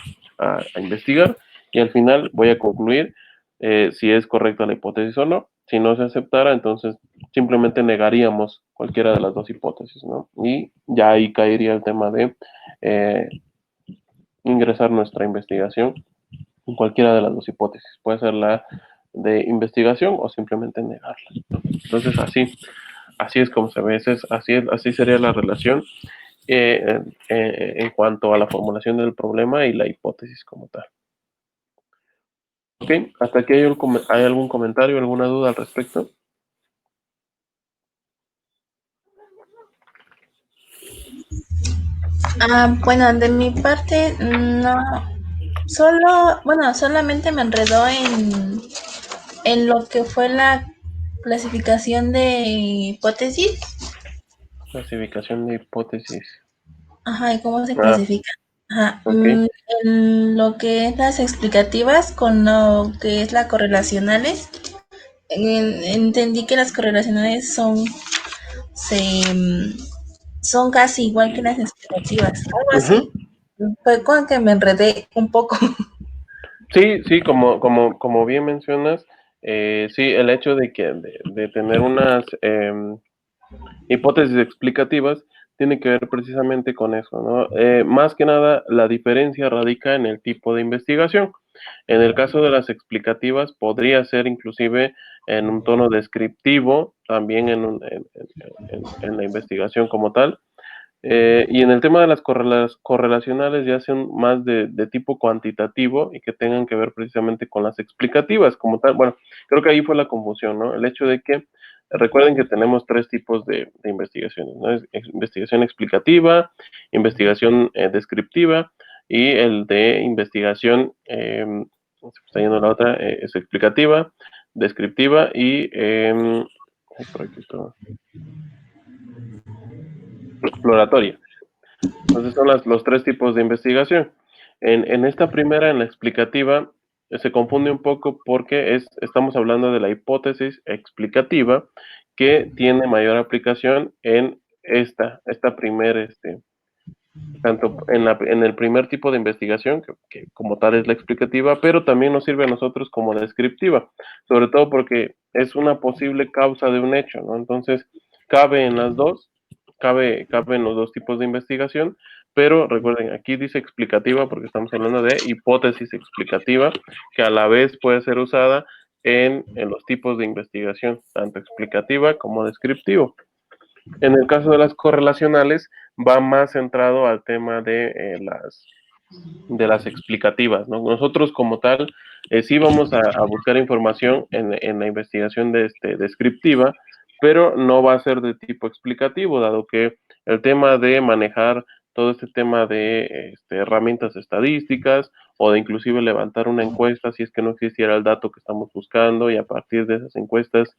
investigar y al final voy a concluir si es correcta la hipótesis o no. Si no se aceptara, entonces simplemente negaríamos cualquiera de las dos hipótesis, ¿no? Y ya ahí caería el tema de eh, ingresar nuestra investigación en cualquiera de las dos hipótesis. Puede ser la de investigación o simplemente negarla, ¿no? Entonces así es como se ve, así sería la relación en cuanto a la formulación del problema y la hipótesis como tal. Ok, hasta aquí hay algún comentario, alguna duda al respecto. Bueno, de mi parte, no. Solamente me enredó en lo que fue la clasificación de hipótesis. Clasificación de hipótesis. Ajá, ¿y cómo se Ah, clasifica? Ajá, ok. en lo que es las explicativas con lo que es las correlacionales. Entendí que las correlacionales se, son casi igual que las explicativas, algo así. Ujú. Fue con que me enredé un poco. Sí, como bien mencionas, sí, el hecho de tener unas hipótesis explicativas tiene que ver precisamente con eso, ¿no? Más que nada, la diferencia radica en el tipo de investigación. En el caso de las explicativas, podría ser inclusive en un tono descriptivo, también en la investigación como tal. Y en el tema de las correlacionales ya son más de tipo cuantitativo y que tengan que ver precisamente con las explicativas como tal. Bueno, creo que ahí fue la confusión, ¿no? El hecho de que recuerden que tenemos tres tipos de investigaciones, ¿no? Investigación explicativa, investigación descriptiva y el de investigación, se me está yendo la otra, es explicativa, descriptiva y por aquí está, exploratoria. Entonces son los tres tipos de investigación. En esta primera, en la explicativa, se confunde un poco porque estamos hablando de la hipótesis explicativa que tiene mayor aplicación en esta primera, tanto en el primer tipo de investigación, que como tal es la explicativa, pero también nos sirve a nosotros como descriptiva, sobre todo porque es una posible causa de un hecho, ¿no? Entonces, cabe en las dos, cabe en los dos tipos de investigación, pero recuerden, aquí dice explicativa porque estamos hablando de hipótesis explicativa, que a la vez puede ser usada en los tipos de investigación, tanto explicativa como descriptivo. En el caso de las correlacionales, va más centrado al tema de las explicativas, ¿no? Nosotros como tal, sí vamos a buscar información en la investigación descriptiva, pero no va a ser de tipo explicativo, dado que el tema de manejar todo este tema de herramientas estadísticas o de inclusive levantar una encuesta si es que no existiera el dato que estamos buscando y a partir de esas encuestas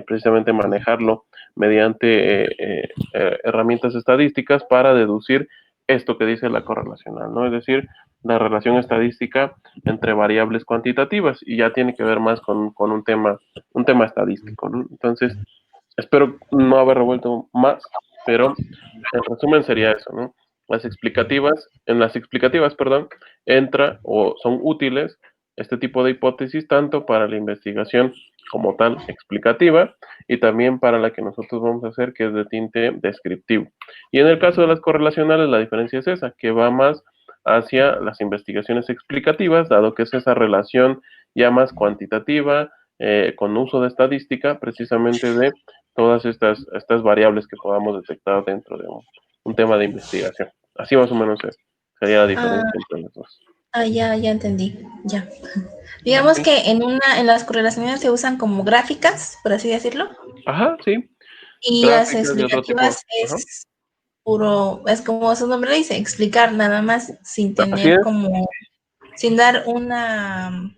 precisamente manejarlo mediante herramientas estadísticas para deducir esto que dice la correlacional, ¿no? Es decir, la relación estadística entre variables cuantitativas y ya tiene que ver más con un tema estadístico, ¿no? Entonces, espero no haber revuelto más, pero en resumen sería eso, ¿no? En las explicativas, perdón, entra o son útiles este tipo de hipótesis tanto para la investigación como tal explicativa y también para la que nosotros vamos a hacer que es de tinte descriptivo. Y en el caso de las correlacionales la diferencia es esa, que va más hacia las investigaciones explicativas, dado que es esa relación ya más cuantitativa, con uso de estadística, precisamente de todas estas variables que podamos detectar dentro de un tema de investigación. Así más o menos sería la Ah, diferencia entre los dos. ya entendí, ya. Digamos Ok. que en las correlaciones se usan como gráficas, por así decirlo, Ajá, sí. y las Gráficas de otro tipo. explicativas Ajá. es puro, es como su nombre dice, explicar nada más sin Así tener es. como, sin dar una,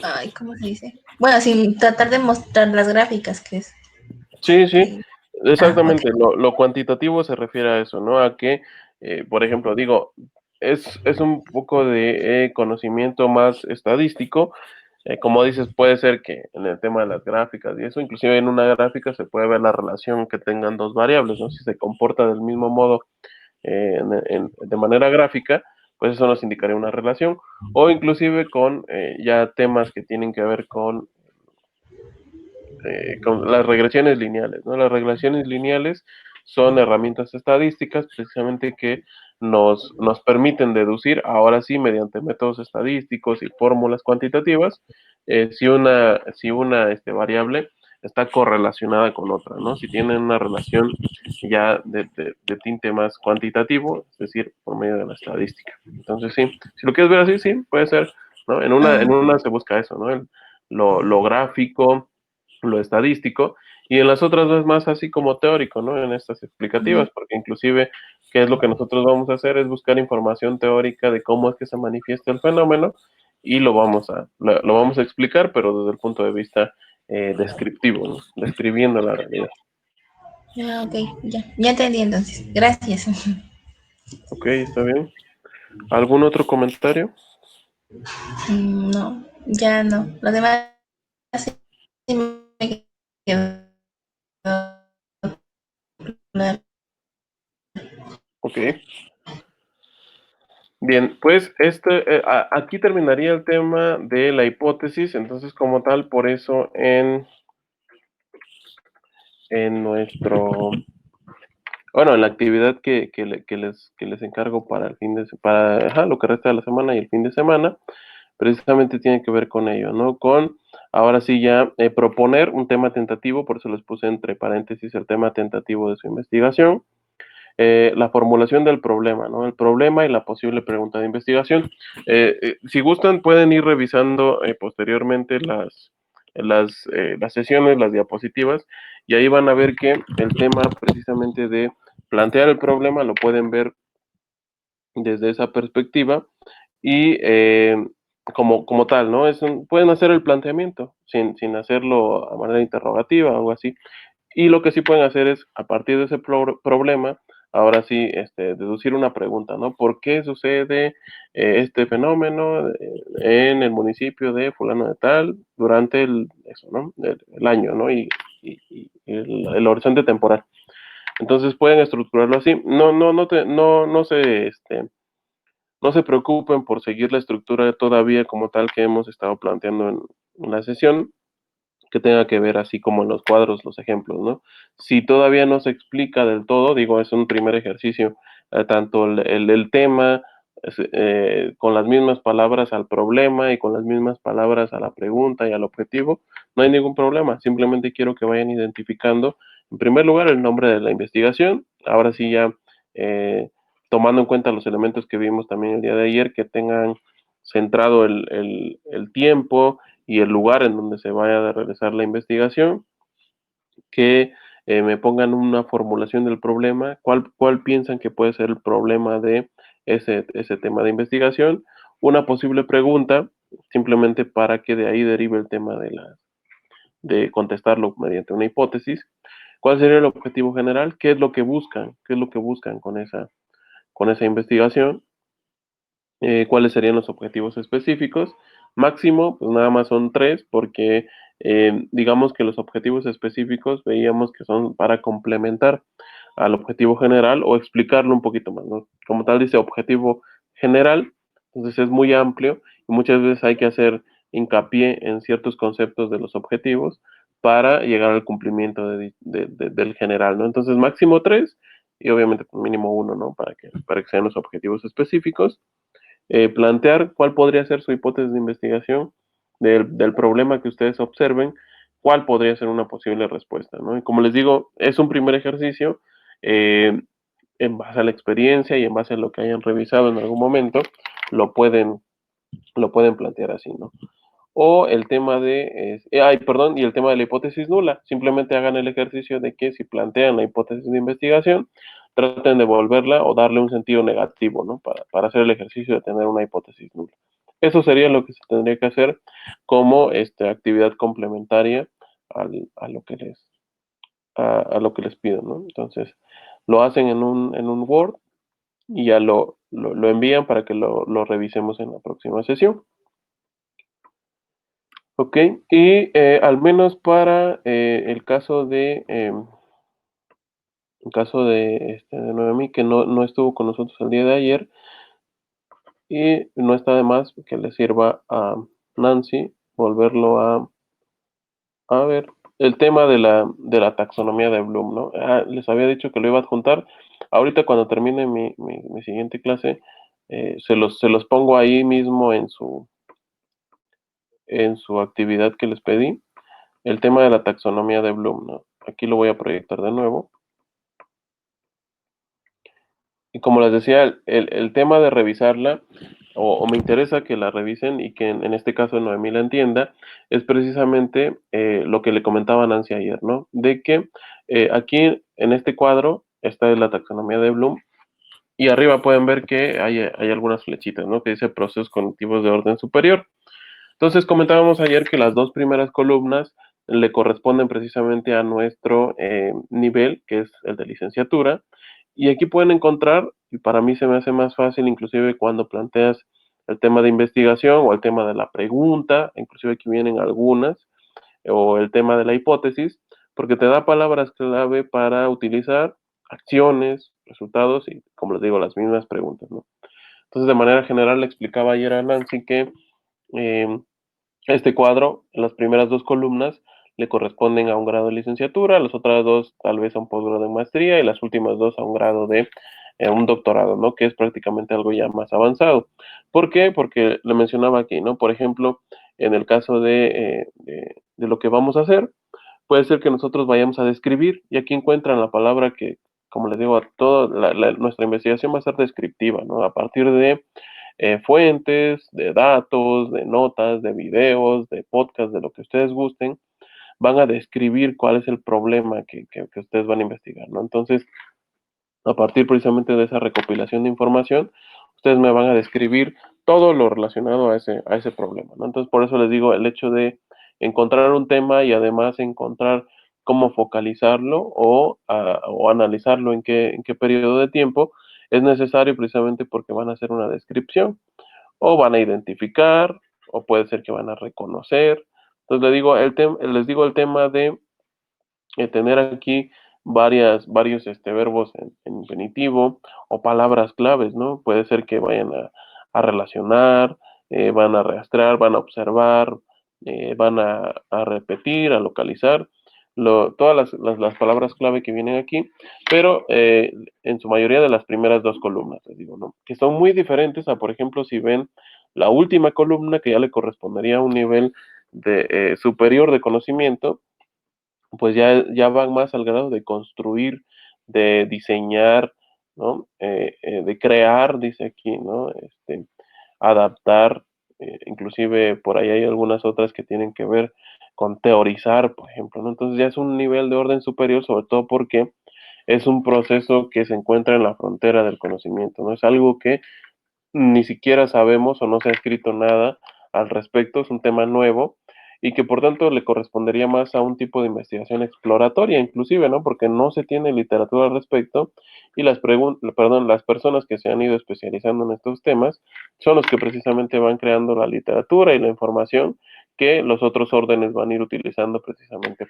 ay, ¿cómo se dice? Bueno, sin tratar de mostrar las gráficas que es. Sí, que- ok. exactamente. Lo cuantitativo se refiere a eso, ¿no? A que, por ejemplo, digo, es un poco de conocimiento más estadístico, Como dices, puede ser que en el tema de las gráficas y eso, inclusive en una gráfica se puede ver la relación que tengan dos variables, ¿no? Si se comporta del mismo modo de manera gráfica, pues eso nos indicaría una relación, o inclusive con ya temas que tienen que ver con las regresiones lineales, ¿no? Las regresiones lineales son herramientas estadísticas precisamente que nos permiten deducir, ahora sí, mediante métodos estadísticos y fórmulas cuantitativas, si una variable está correlacionada con otra, ¿no? Si tienen una relación ya de tinte más cuantitativo, es decir, por medio de la estadística. Entonces, sí, si lo quieres ver así, sí, puede ser, ¿no? En una, Ah, en una se busca eso, ¿no? Lo gráfico, lo estadístico, y en las otras es más así como teórico, ¿no? En estas ujú. explicativas, porque inclusive, ¿qué es lo que nosotros vamos a hacer? Es buscar información teórica de cómo es que se manifiesta el fenómeno y lo vamos a explicar, pero desde el punto de vista descriptivo, ¿no? Describiendo la realidad. Ah, ok, ya entendí entonces. Gracias. Ok, está bien. ¿Algún otro comentario? No, ya no. Lo demás sí me quedó claro. Ok. Bien, pues aquí terminaría el tema de la hipótesis, entonces como tal, por eso en nuestro, bueno, en la actividad que les encargo para el para ajá, lo que resta de la semana y el fin de semana, precisamente tiene que ver con ello, ¿no? Ahora sí ya, proponer un tema tentativo, por eso les puse entre paréntesis el tema tentativo de su investigación, la formulación del problema, ¿no? El problema y la posible pregunta de investigación. Si gustan, pueden ir revisando posteriormente las sesiones, las diapositivas, y ahí van a ver que el tema precisamente de plantear el problema lo pueden ver desde esa perspectiva y como tal, ¿no? Pueden hacer el planteamiento sin hacerlo a manera interrogativa o algo así. Y lo que sí pueden hacer es, a partir de ese problema, ahora sí, deducir una pregunta, ¿no? ¿Por qué sucede este fenómeno en el municipio de fulano de tal durante eso, ¿no? El año, ¿no? Y el horizonte temporal. Entonces pueden estructurarlo así. No se preocupen por seguir la estructura todavía como tal que hemos estado planteando en la sesión, que tenga que ver así como en los cuadros, los ejemplos, ¿no? Si todavía no se explica del todo, digo, es un primer ejercicio, tanto el tema con las mismas palabras al problema y con las mismas palabras a la pregunta y al objetivo, no hay ningún problema, simplemente quiero que vayan identificando, en primer lugar, el nombre de la investigación, ahora sí ya tomando en cuenta los elementos que vimos también el día de ayer, que tengan centrado el tiempo, y el lugar en donde se vaya a realizar la investigación, que me pongan una formulación del problema, cuál piensan que puede ser el problema de ese tema de investigación, una posible pregunta, simplemente para que de ahí derive el tema de contestarlo mediante una hipótesis. ¿Cuál sería el objetivo general? ¿Qué es lo que buscan? ¿Qué es lo que buscan con esa investigación? ¿Cuáles serían los objetivos específicos? Máximo, pues nada más son 3, porque digamos que los objetivos específicos veíamos que son para complementar al objetivo general o explicarlo un poquito más, ¿no? Como tal dice objetivo general, entonces es muy amplio y muchas veces hay que hacer hincapié en ciertos conceptos de los objetivos para llegar al cumplimiento del general, ¿no? Entonces máximo 3 y obviamente pues, mínimo 1, ¿no? Para que sean los objetivos específicos, plantear cuál podría ser su hipótesis de investigación del problema que ustedes observen, cuál podría ser una posible respuesta, ¿no? Y como les digo, es un primer ejercicio eh, en base a la experiencia y en base a lo que hayan revisado en algún momento, lo pueden, lo pueden plantear así, ¿no? O el tema perdón, y el tema de la hipótesis nula. Simplemente hagan el ejercicio de que si plantean la hipótesis de investigación, traten de volverla o darle un sentido negativo, ¿no? Para hacer el ejercicio de tener una hipótesis nula. Eso sería lo que se tendría que hacer como actividad complementaria a lo que les pido, ¿no? Entonces, lo hacen en un Word y ya lo envían para que lo revisemos en la próxima sesión. Ok, y al menos para el caso de Noemí, que no estuvo con nosotros el día de ayer, y no está de más que le sirva a Nancy volverlo a ver, el tema de la taxonomía de Bloom, ¿no? Les había dicho que lo iba a adjuntar. Ahorita cuando termine mi siguiente clase, se los pongo ahí mismo en su actividad que les pedí, el tema de la taxonomía de Bloom, ¿no? Aquí lo voy a proyectar de nuevo. Y como les decía, el tema de revisarla, o me interesa que la revisen y que en este caso Noemí la entienda, es precisamente lo que le comentaba Nancy ayer, ¿no? De que aquí en este cuadro, esta es la taxonomía de Bloom, y arriba pueden ver que hay algunas flechitas, ¿no? Que dice procesos cognitivos de orden superior. Entonces comentábamos ayer que las dos primeras columnas le corresponden precisamente a nuestro nivel, que es el de licenciatura, y aquí pueden encontrar, y para mí se me hace más fácil, inclusive cuando planteas el tema de investigación o el tema de la pregunta, inclusive aquí vienen algunas, o el tema de la hipótesis, porque te da palabras clave para utilizar acciones, resultados y, como les digo, las mismas preguntas, ¿no? Entonces, de manera general, le explicaba ayer a Nancy que eh, este cuadro, las primeras dos columnas le corresponden a un grado de licenciatura, las otras dos tal vez a un posgrado de maestría y las últimas dos a un grado de un doctorado, ¿no? Que es prácticamente algo ya más avanzado. ¿Por qué? Porque le mencionaba aquí, ¿no? Por ejemplo, en el caso de lo que vamos a hacer, puede ser que nosotros vayamos a describir y aquí encuentran la palabra que, como les digo, a toda nuestra investigación va a ser descriptiva, ¿no? A partir de fuentes, de datos, de notas, de videos, de podcast, de lo que ustedes gusten, van a describir cuál es el problema que ustedes van a investigar, ¿no? Entonces, a partir precisamente de esa recopilación de información, ustedes me van a describir todo lo relacionado a ese problema, ¿no? Entonces, por eso les digo, el hecho de encontrar un tema y además encontrar cómo focalizarlo o analizarlo en qué periodo de tiempo es necesario precisamente porque van a hacer una descripción o van a identificar, o puede ser que van a reconocer. Entonces les digo el tema de tener aquí varios verbos en infinitivo o palabras claves, ¿no? Puede ser que vayan a relacionar, van a rastrear, van a observar, van a repetir, a localizar, todas las palabras clave que vienen aquí, pero en su mayoría de las primeras dos columnas, les digo, ¿no? Que son muy diferentes a, por ejemplo, si ven la última columna, que ya le correspondería a un nivel superior de conocimiento, pues ya van más al grado de construir, de diseñar, ¿no? De crear, dice aquí, ¿no? Adaptar, inclusive por ahí hay algunas otras que tienen que ver con teorizar, por ejemplo, ¿no? Entonces ya es un nivel de orden superior, sobre todo porque es un proceso que se encuentra en la frontera del conocimiento, ¿no? Es algo que ni siquiera sabemos o no se ha escrito nada al respecto, es un tema nuevo y que por tanto le correspondería más a un tipo de investigación exploratoria, inclusive, ¿no? Porque no se tiene literatura al respecto y las personas que se han ido especializando en estos temas son los que precisamente van creando la literatura y la información que los otros órdenes van a ir utilizando precisamente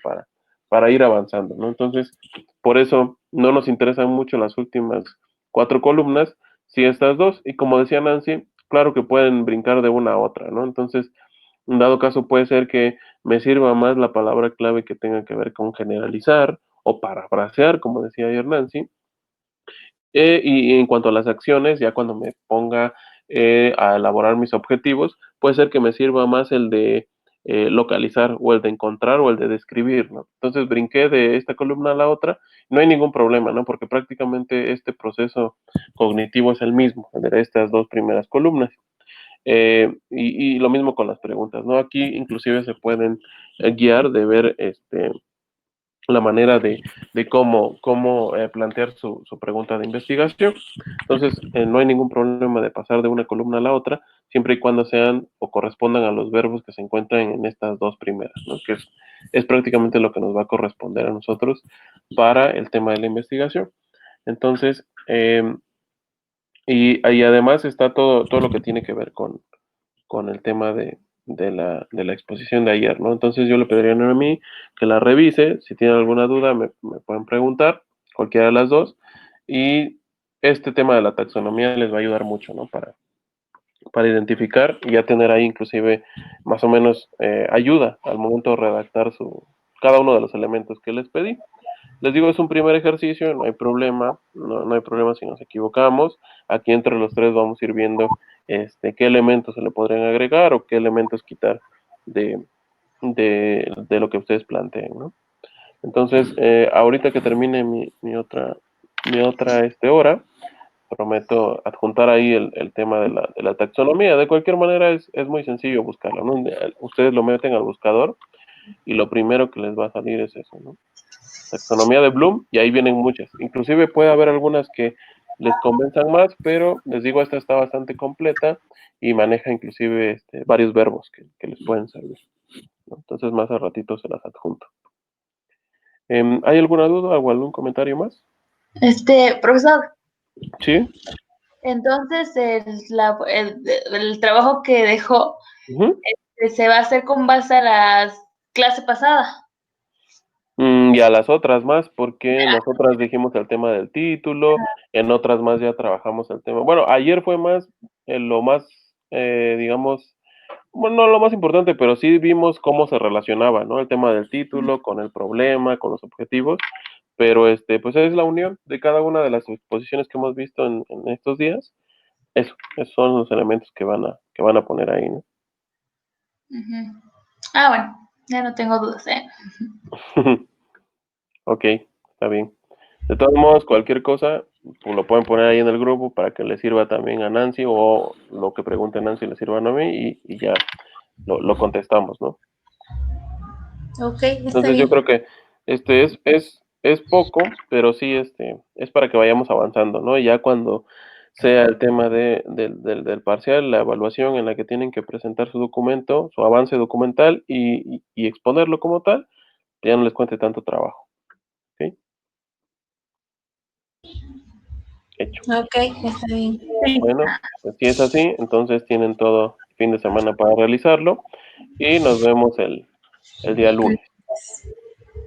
para ir avanzando, ¿no? Entonces, por eso no nos interesan mucho las últimas cuatro columnas, sí estas dos, y como decía Nancy, claro que pueden brincar de una a otra, ¿no? Entonces, en dado caso puede ser que me sirva más la palabra clave que tenga que ver con generalizar o parafrasear, como decía ayer Nancy, y en cuanto a las acciones, ya cuando me ponga a elaborar mis objetivos, puede ser que me sirva más el de localizar o el de encontrar o el de describir, ¿no? Entonces brinqué de esta columna a la otra, no hay ningún problema, ¿no? Porque prácticamente este proceso cognitivo es el mismo, el de estas dos primeras columnas. Y lo mismo con las preguntas, ¿no? Aquí inclusive se pueden guiar de ver la manera de cómo plantear su pregunta de investigación. Entonces, no hay ningún problema de pasar de una columna a la otra, siempre y cuando sean o correspondan a los verbos que se encuentran en estas dos primeras, ¿no? Que es prácticamente lo que nos va a corresponder a nosotros para el tema de la investigación. Entonces, y además está todo lo que tiene que ver con el tema de la exposición de ayer, ¿no? Entonces yo le pediría a Noemí que la revise, si tienen alguna duda me pueden preguntar, cualquiera de las dos, y este tema de la taxonomía les va a ayudar mucho, ¿no? Para identificar y ya tener ahí inclusive más o menos ayuda al momento de redactar cada uno de los elementos que les pedí. Les digo, es un primer ejercicio, no hay problema, no hay problema si nos equivocamos. Aquí entre los tres vamos a ir viendo qué elementos se le podrían agregar o qué elementos quitar de lo que ustedes planteen, ¿no? Entonces, ahorita que termine mi otra hora, prometo adjuntar ahí el tema de la taxonomía. De cualquier manera, es muy sencillo buscarlo, ¿no? Ustedes lo meten al buscador y lo primero que les va a salir es eso, ¿no? Taxonomía de Bloom, y ahí vienen muchas. Inclusive puede haber algunas que les convenzan más, pero les digo, esta está bastante completa y maneja inclusive varios verbos que les pueden servir, ¿no? Entonces, más al ratito se las adjunto. ¿Hay alguna duda o algún comentario más? Profesor, Sí. entonces el trabajo que dejó Ujú. se va a hacer con base a la clase pasada. Y a las otras más, porque nosotras dijimos el tema del título, en otras más ya trabajamos el tema. Bueno, ayer fue más, lo más, digamos, bueno, no lo más importante, pero sí vimos cómo se relacionaba, ¿no? El tema del título con el problema, con los objetivos, pero pues es la unión de cada una de las exposiciones que hemos visto en estos días. Esos son los elementos que van a poner ahí, ¿no? Ujú. Bueno, ya no tengo dudas, ¿eh? Ok, está bien. De todos modos, cualquier cosa, pues lo pueden poner ahí en el grupo para que le sirva también a Nancy o lo que pregunte Nancy le sirva a Noemí y ya lo contestamos, ¿no? Ok, está Entonces yo bien. creo que es poco, pero sí es para que vayamos avanzando, ¿no? Y ya cuando sea el tema del parcial, la evaluación en la que tienen que presentar su documento, su avance documental y exponerlo como tal, ya no les cuente tanto trabajo. ¿Ok? Hecho. Ok, está bien. Bueno, pues si es así, entonces tienen todo el fin de semana para realizarlo y nos vemos el día lunes.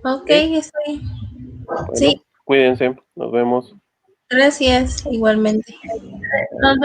Ok, ¿Ok? está bien. Bueno, Sí, cuídense, nos vemos. gracias, igualmente. Nos